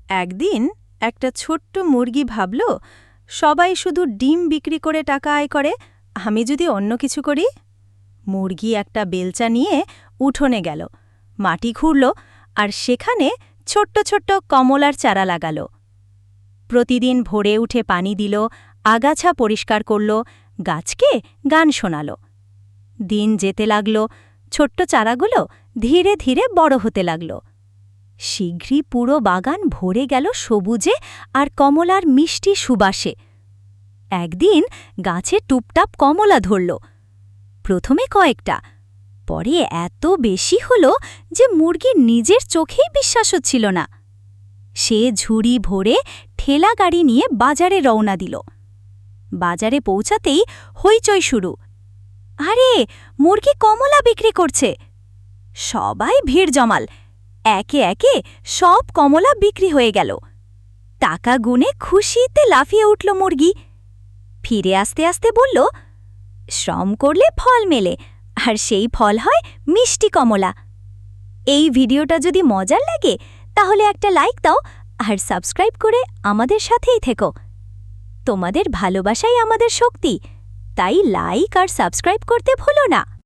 একদিন একটা ছোট্ট মুরগি ভাবল, সবাই শুধু ডিম বিক্রি করে টাকা আয় করে, আমি যদি অন্য কিছু করি। মুরগি একটা বেলচা নিয়ে উঠোনে গেল, মাটি খুঁড়ল আর সেখানে ছোট্ট ছোট্ট কমলার চারা লাগাল। প্রতিদিন ভোরে উঠে পানি দিল, আগাছা পরিষ্কার করল, গাছকে গান শোনাল। দিন যেতে লাগল, ছোট্ট চারাগুলো ধীরে ধীরে বড় হতে লাগল। শীঘ্রই পুরো বাগান ভরে গেল সবুজে আর কমলার মিষ্টি সুবাসে। একদিন গাছে টুপটাপ কমলা ধরল। প্রথমে কয়েকটা, পরে এত বেশি হল যে মুরগির নিজের চোখেই বিশ্বাস হচ্ছিল না। সে ঝুড়ি ভরে ঠেলা গাড়ি নিয়ে বাজারে রওনা দিল। বাজারে পৌঁছাতেই হইচই শুরু। আরে, মুরগি কমলা বিক্রি করছে! সবাই ভিড় জমাল। একে একে সব কমলা বিক্রি হয়ে গেল। টাকা গুনে খুশিতে লাফিয়ে উঠল মুরগি। ফিরে আসতে আসতে বলল, শ্রম করলে ফল মেলে, আর সেই ফল হয় মিষ্টি কমলা। এই ভিডিওটা যদি মজার লাগে তাহলে একটা লাইক দাও আর সাবস্ক্রাইব করে আমাদের সাথেই থেকো। তোমাদের ভালোবাসাই আমাদের শক্তি, তাই লাইক আর সাবস্ক্রাইব করতে ভুলো না।